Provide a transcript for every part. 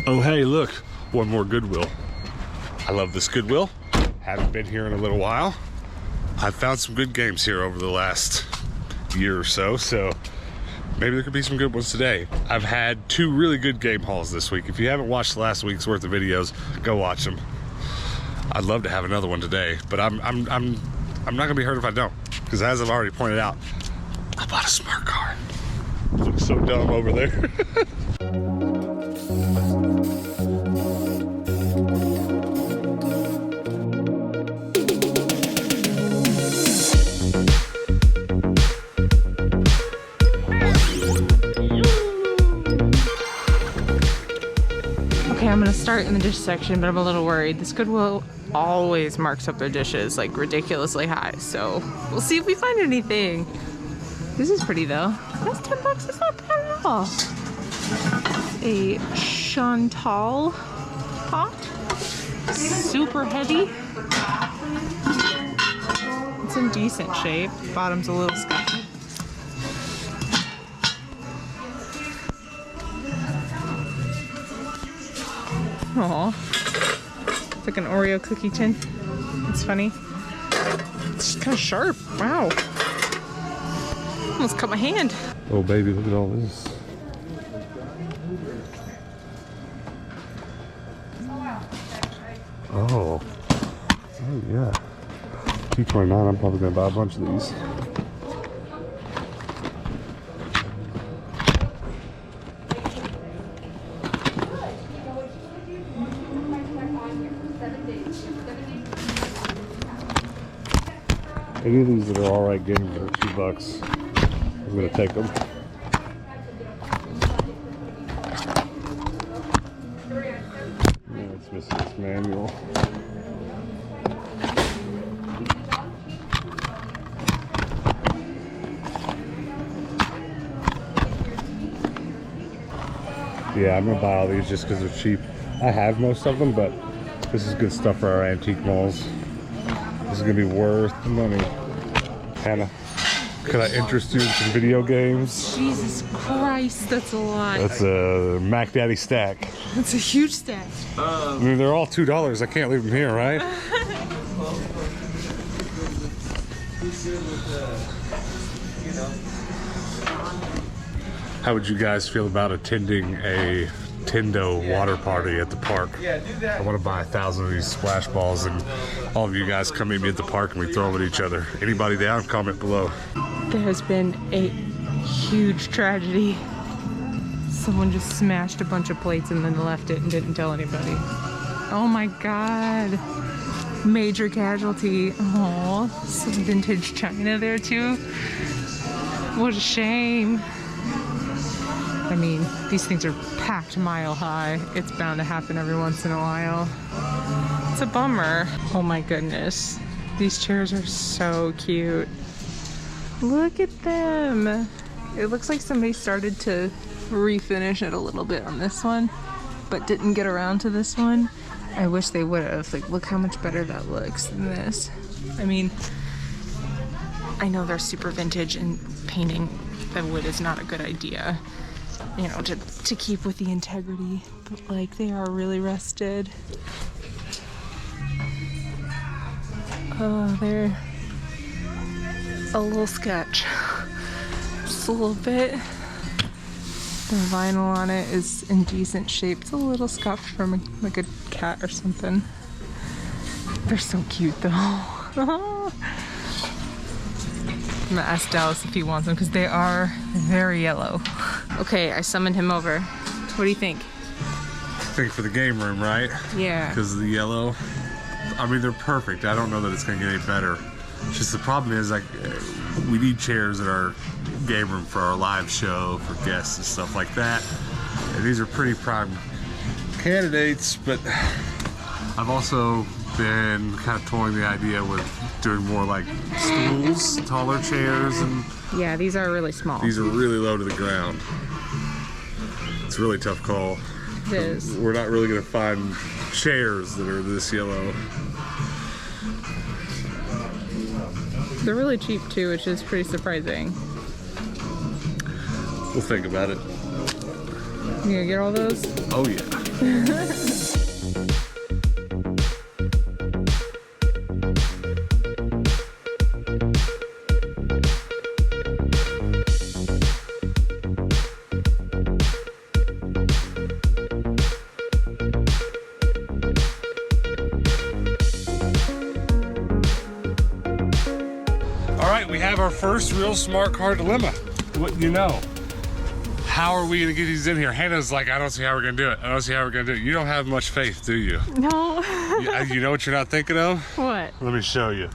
Oh hey, look, one more Goodwill. I love this Goodwill. Haven't been here in a little while. I've found some good games here over the last year or so, so maybe there could be some good ones today. I've had 2 really good game hauls this week. If you haven't watched last week's worth of videos, go watch them. I'd love to have another one today, but I'm not gonna be hurt if I don't, because as I've already pointed out, I bought a smart car. It looks so dumb over there. Okay, I'm gonna start in the dish section, but I'm a little worried. This Goodwill always marks up their dishes like ridiculously high, so we'll see if we find anything. This is pretty though. That's $10. That's not bad at all. A Chantal pot. Super heavy. It's in decent shape. Bottom's a little scuffy. Aw. It's like an Oreo cookie tin. It's funny. It's just kind of sharp. Wow. Almost cut my hand. Oh baby, look at all this. Oh yeah. $2.29. I'm probably gonna buy a bunch of these. Any of these that are alright games are $2. I'm gonna take them. Yeah, it's missing its manual. Yeah, I'm gonna buy all these just because they're cheap. I have most of them, but this is good stuff for our antique malls. This is gonna be worth the money. Hannah, could I interest you in some video games? Jesus Christ, that's a lot. That's a Mac Daddy stack. That's a huge stack. I mean, they're all $2. I can't leave them here, right? How would you guys feel about attending a Nintendo water party at the park? Yeah, do that. I want to buy 1,000 of these splash balls, and all of you guys come meet me at the park and we throw them at each other. Anybody down? Comment below. There has been a huge tragedy. Someone just smashed a bunch of plates and then left it and didn't tell anybody. Oh my god. Major casualty. Oh, some vintage china there too. What a shame. I mean, these things are packed mile high. It's bound to happen every once in a while. It's a bummer. Oh my goodness. These chairs are so cute. Look at them. It looks like somebody started to refinish it a little bit on this one, but didn't get around to this one. I wish they would have. Like, look how much better that looks than this. I mean, I know they're super vintage and painting the wood is not a good idea, you know, to keep with the integrity, but like they are really rusted. Oh, they're a little sketch. Just a little bit. The vinyl on it is in decent shape. It's a little scuffed from like a cat or something. They're so cute though. I'm gonna ask Dallas if he wants them because they are very yellow. Okay, I summoned him over. What do you think? I think for the game room, right? Yeah. Because of the yellow. I mean, they're perfect. I don't know that it's gonna get any better. It's just the problem is, like, we need chairs in our game room for our live show, for guests and stuff like that. And these are pretty prime candidates, but I've also been kind of toying the idea with doing more like stools, taller chairs, and yeah, these are really small. These are really low to the ground. It's a really tough call. It is. We're not really gonna find chairs that are this yellow. They're really cheap too, which is pretty surprising. We'll think about it. You gonna get all those? Oh yeah. All right, we have our first real smart car dilemma. What do you know? How are we gonna get these in here? Hannah's like, I don't see how we're gonna do it. I don't see how we're gonna do it. You don't have much faith, do you? No. You know what you're not thinking of? What? Let me show you.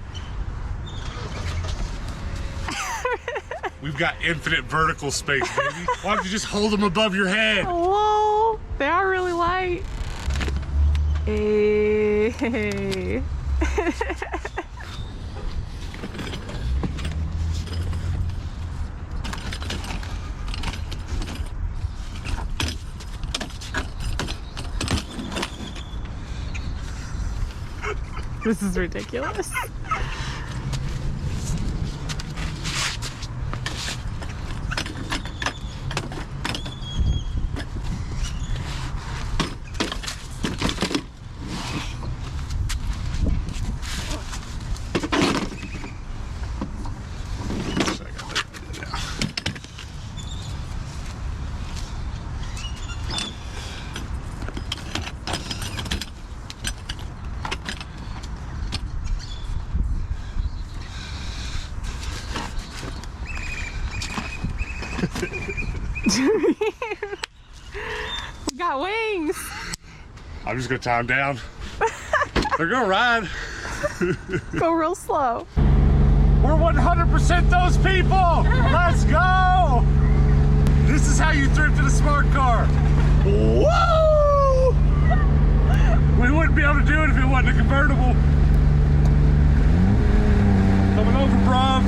We've got infinite vertical space, baby. Why don't you just hold them above your head? Whoa, they are really light. Hey. This is ridiculous. We got wings. I'm just gonna tie them down. They're gonna ride. Go real slow. We're 100% those people. Let's go. This is how you thrift in a smart car. Woo! We wouldn't be able to do it if it wasn't a convertible. Coming over, bruv.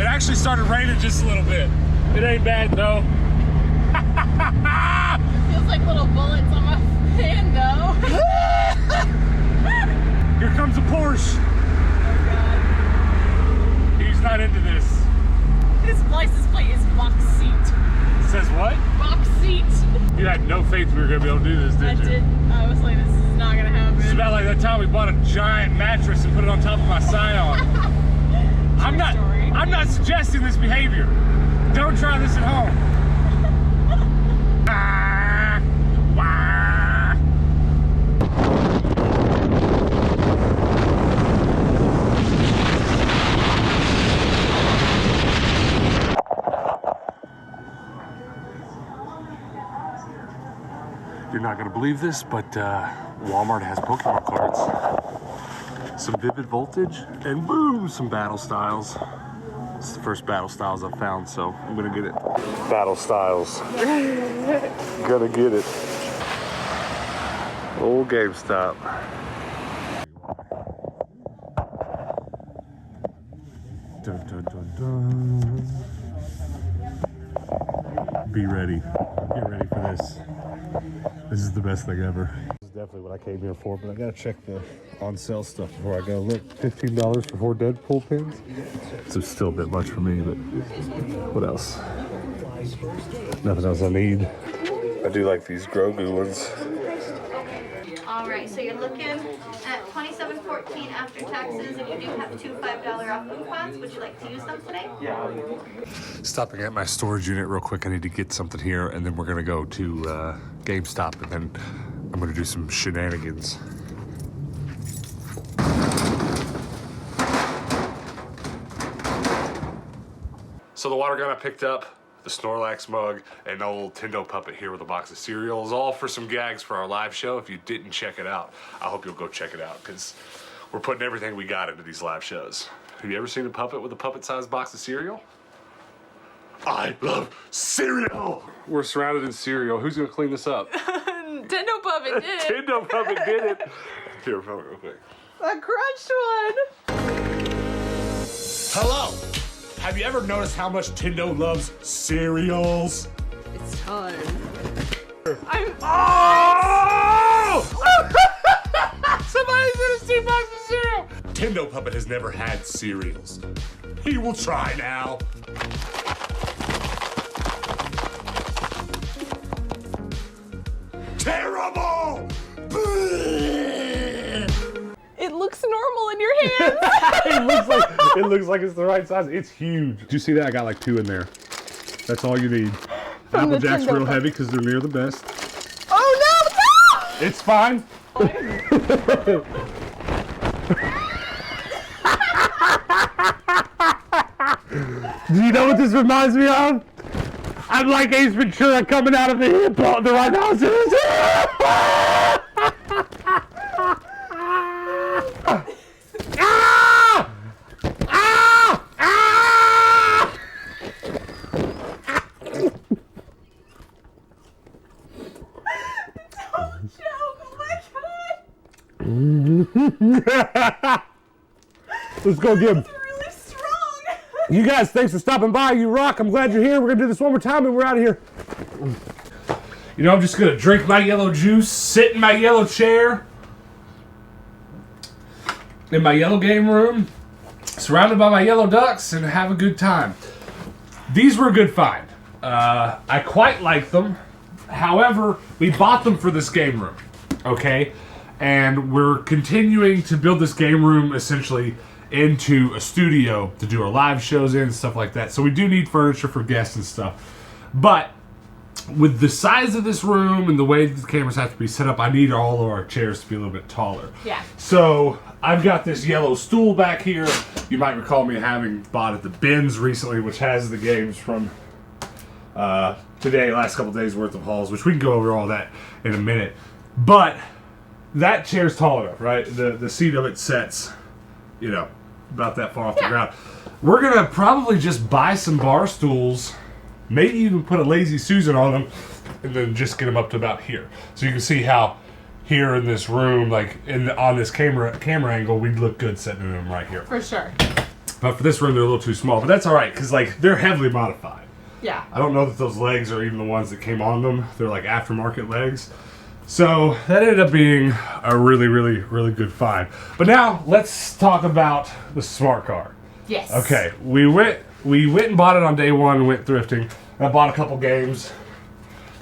It actually started raining just a little bit. It ain't bad though. Feels like little bullets on my hand though. Here comes a Porsche. Oh God. He's not into this. His license plate is box seat. It says what? Box seat. You had no faith we were gonna be able to do this, did you? I did. I was like, this is not gonna happen. It's about like that time we bought a giant mattress and put it on top of my Scion. I'm not suggesting this behavior. Don't try this at home. You're not gonna believe this, but Walmart has Pokemon cards. Some Vivid Voltage, and boom, some Battle Styles. It's the first Battle Styles I've found, so I'm gonna get it. Battle Styles. Gonna get it. Old GameStop. Dun, dun, dun, dun. Be ready. Get ready for this. This is the best thing ever. This is definitely what I came here for, but I gotta check the on sale stuff before I go. Look, $15 for 4 Deadpool pins. So it's still a bit much for me, but what else? Nothing else I need. I do like these Grogu ones. All right, so you're looking at $27.14 after taxes, and you do have 2 $5 off coupons. Would you like to use them today? Stopping at my storage unit real quick. I need to get something here, and then we're gonna go to GameStop, and then I'm gonna do some shenanigans. So the water gun I picked up, the Snorlax mug, and the old Tendo puppet here with a box of cereals, all for some gags for our live show. If you didn't check it out, I hope you'll go check it out, because we're putting everything we got into these live shows. Have you ever seen a puppet with a puppet-sized box of cereal? I love cereal! We're surrounded in cereal. Who's gonna clean this up? Tendo Puppet did it. Tendo puppet did it. Here, film it real quick. A crunched one. Hello! Have you ever noticed how much Tendo loves cereals? It's time. Oh! Somebody's in a steam box of cereal! Tendo Puppet has never had cereals. He will try now. terrible! It looks normal in your hands. it looks like it's the right size. It's huge. Did you see that? I got like 2 in there. That's all you need. Apple Jack's real heavy because they're near the best. Oh no! It's fine. Do you know what this reminds me of? I'm like Ace Ventura coming out of the hip hop, the rhinoceros. Let's go get him. Really strong. You guys, thanks for stopping by. You rock. I'm glad you're here. We're going to do this one more time and we're out of here. You know, I'm just going to drink my yellow juice, sit in my yellow chair, in my yellow game room, surrounded by my yellow ducks, and have a good time. These were a good find. I quite like them. However, we bought them for this game room, okay? And we're continuing to build this game room essentially into a studio to do our live shows in and stuff like that. So we do need furniture for guests and stuff. But with the size of this room and the way the cameras have to be set up, I need all of our chairs to be a little bit taller. Yeah. So I've got this yellow stool back here. You might recall me having bought at the bins recently, which has the games from today, last couple days worth of hauls, which we can go over all that in a minute. But that chair's tall enough, right? The seat of it sets, you know, about that far off the ground. We're gonna probably just buy some bar stools, maybe even put a Lazy Susan on them, and then just get them up to about here. So you can see how here in this room, like on this camera angle, we'd look good sitting in them right here. For sure. But for this room, they're a little too small. But that's all right, because like they're heavily modified. Yeah. I don't know that those legs are even the ones that came on them. They're like aftermarket legs. So that ended up being a really, really, really good find. But now let's talk about the smart car. Yes. Okay, we went and bought it on day one and went thrifting. I bought a couple games.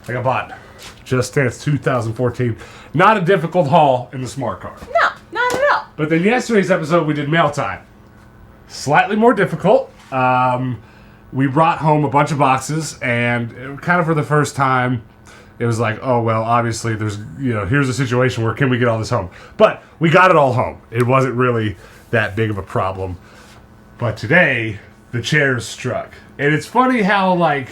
Like I bought Just Dance 2014. Not a difficult haul in the smart car. No, not at all. But then yesterday's episode we did mail time. Slightly more difficult. We brought home a bunch of boxes, and kind of for the first time, it was like, oh, well, obviously there's, you know, here's a situation where can we get all this home? But we got it all home. It wasn't really that big of a problem. But today, the chairs struck. And it's funny how, like,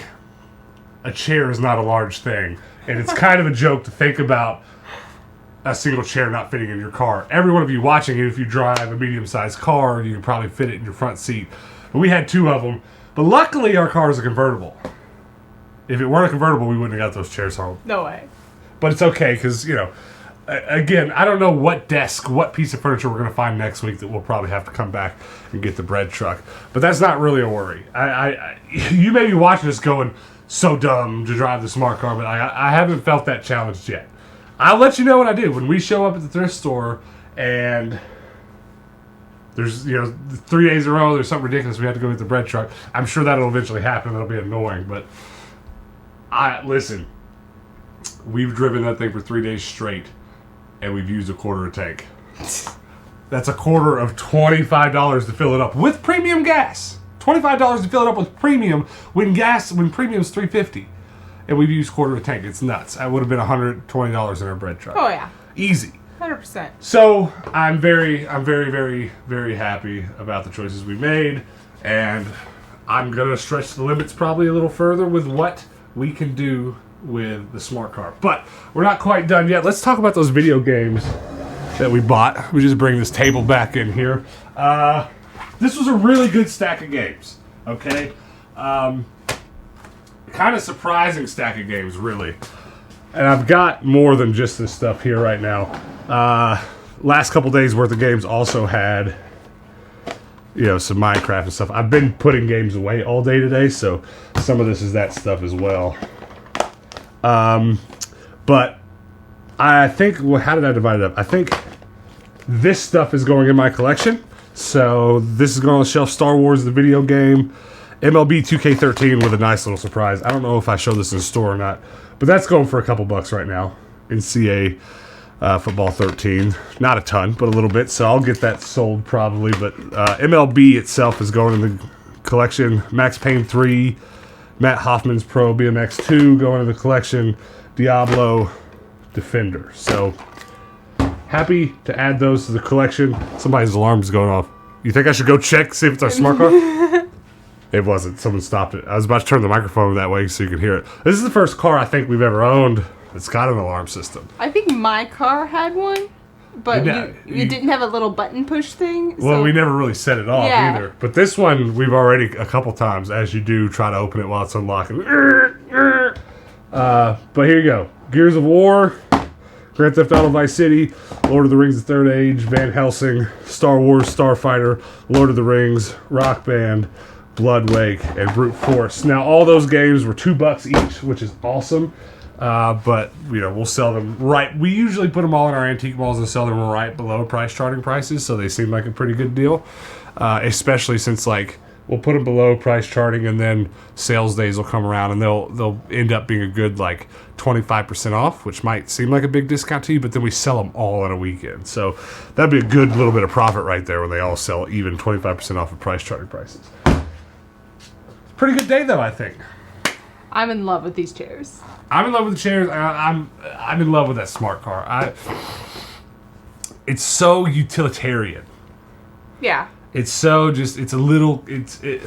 a chair is not a large thing. And it's kind of a joke to think about a single chair not fitting in your car. Every one of you watching it, if you drive a medium-sized car, you can probably fit it in your front seat. But we had 2 of them. But luckily, our car is a convertible. If it weren't a convertible, we wouldn't have got those chairs home. No way. But it's okay, because, you know, again, I don't know what piece of furniture we're going to find next week that we'll probably have to come back and get the bread truck. But that's not really a worry. You may be watching this going, so dumb to drive the smart car, but I haven't felt that challenged yet. I'll let you know what I do. When we show up at the thrift store and there's, you know, 3 days in a row, there's something ridiculous, we have to go get the bread truck. I'm sure that'll eventually happen. That'll be annoying, but listen, we've driven that thing for 3 days straight, and we've used a quarter a tank. That's a quarter of $25 to fill it up with premium gas. $25 to fill it up with premium when premium's $3.50, and we've used quarter of a tank. It's nuts. That would have been $120 in our bread truck. Oh yeah. Easy. 100%. So I'm very, very, very happy about the choices we made, and I'm gonna stretch the limits probably a little further with what we can do with the smart car. But we're not quite done yet. Let's talk about those video games that we bought. We just bring this table back in here. This was a really good stack of games. Okay, kind of surprising stack of games, really. And I've got more than just this stuff here right now. Last couple days worth of games also had, you know, some Minecraft and stuff. I've been putting games away all day today, so some of this is that stuff as well. But I think, well, how did I divide it up? I think this stuff is going in my collection. So this is going on the shelf. Star Wars, the video game. MLB 2K13 with a nice little surprise. I don't know if I show this in the store or not, but that's going for a couple bucks right now. NCAA football 13. Not a ton, but a little bit. So I'll get that sold probably. But MLB itself is going in the collection. Max Payne 3, Matt Hoffman's Pro BMX 2 going in the collection. Diablo Defender. So happy to add those to the collection. Somebody's alarm's going off. You think I should go check, see if it's our smart car? It wasn't. Someone stopped it. I was about to turn the microphone that way so you could hear it. This is the first car I think we've ever owned that's got an alarm system. I think my car had one, but you didn't have a little button push thing. Well, so. we never really set it off either. But this one, we've already a couple times, as you do, try to open it while it's unlocking. But here you go. Gears of War, Grand Theft Auto Vice City, Lord of the Rings: The Third Age, Van Helsing, Star Wars Starfighter, Lord of the Rings, Rock Band, Blood Wake, and Brute Force. Now, all those games were $2 each, which is awesome. But, you know, we'll sell them right. We usually put them all in our antique malls and sell them right below price charting prices, so they seem like a pretty good deal. Especially since, like, we'll put them below price charting, and then sales days will come around, and they'll end up being a good, like, 25% off, which might seem like a big discount to you, but then we sell them all in a weekend. So that'd be a good little bit of profit right there when they all sell even 25% off of price charting prices. Pretty good day, though, I think. I'm in love with these chairs. I'm in love with the chairs. I'm in love with that smart car. It's so utilitarian. Yeah. It's so just, it's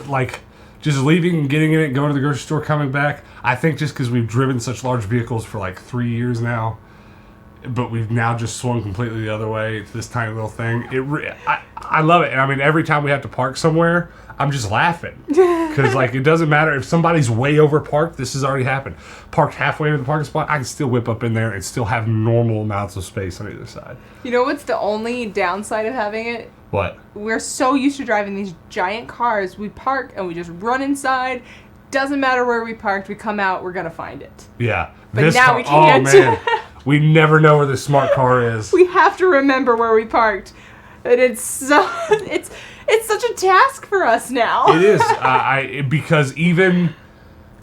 like just leaving and getting in it, going to the grocery store, coming back. I think just because we've driven such large vehicles for like 3 years now, but we've now just swung completely the other way to this tiny little thing. I love it. And I mean, every time we have to park somewhere, I'm just laughing. Because, like, it doesn't matter if somebody's way over parked. This has already happened. Parked halfway into the parking spot, I can still whip up in there and still have normal amounts of space on either side. You know what's the only downside of having it? What? We're so used to driving these giant cars. We park and we just run inside. Doesn't matter where we parked. We come out, we're going to find it. Yeah. But now we can't. Oh, man. We never know where this smart car is. We have to remember where we parked. And it's so... It's such a task for us now. It is. Because even,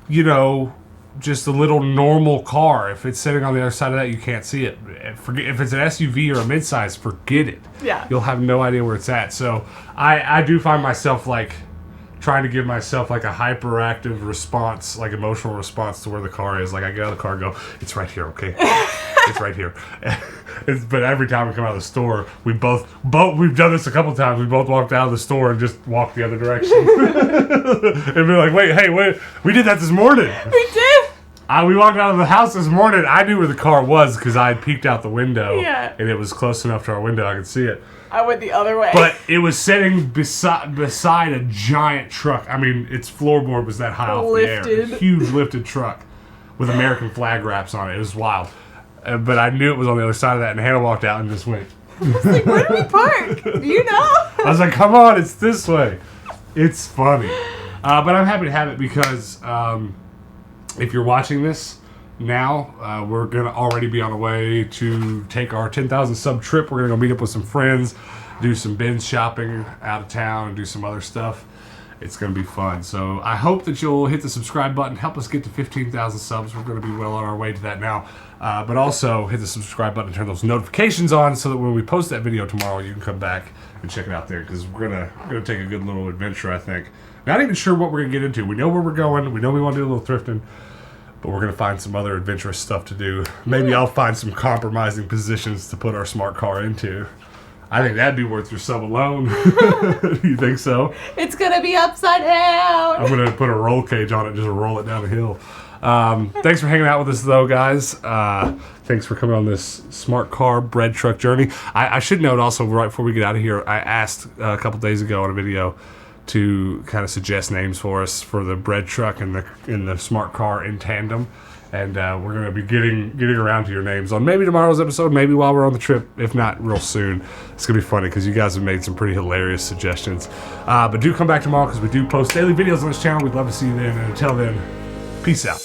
you know, just a little normal car, if it's sitting on the other side of that, you can't see it. Forget if it's an SUV or a midsize, forget it. Yeah. You'll have no idea where it's at. So I do find myself, like, trying to give myself, like, a hyperactive response, like, emotional response to where the car is. Like, I get out of the car and go, it's right here, okay? It's right here. But every time we come out of the store, we've done this a couple times. We both walked out of the store and just walked the other direction. And be like, wait, we did that this morning. We did. We walked out of the house this morning. I knew where the car was because I had peeked out the window. Yeah. And it was close enough to our window I could see it. I went the other way. But it was sitting beside a giant truck. I mean, its floorboard was that high off the air. A huge lifted truck with American flag wraps on it. It was wild. But I knew it was on the other side of that, and Hannah walked out and just went. I was like, where do we park? Do you know? I was like, come on, it's this way. It's funny. But I'm happy to have it because if you're watching this now, we're going to already be on the way to take our 10,000 sub trip. We're going to go meet up with some friends, do some binge shopping out of town, and do some other stuff. It's going to be fun. So I hope that you'll hit the subscribe button, help us get to 15,000 subs. We're going to be well on our way to that now. But also hit the subscribe button and turn those notifications on so that when we post that video tomorrow, you can come back and check it out there because we're gonna take a good little adventure, I think. Not even sure what we're going to get into. We know where we're going. We know we want to do a little thrifting. But we're going to find some other adventurous stuff to do. Maybe I'll find some compromising positions to put our smart car into. I think that'd be worth your sub alone. You think so? It's going to be upside down. I'm going to put a roll cage on it, just roll it down the hill. Thanks for hanging out with us, though, guys. Thanks for coming on this smart car bread truck journey. I should note also, right before we get out of here, I asked a couple days ago on a video to kind of suggest names for us for the bread truck and the smart car in tandem. And we're going to be getting around to your names on maybe tomorrow's episode, maybe while we're on the trip, if not real soon. It's going to be funny because you guys have made some pretty hilarious suggestions. But do come back tomorrow because we do post daily videos on this channel. We'd love to see you then. And until then, peace out.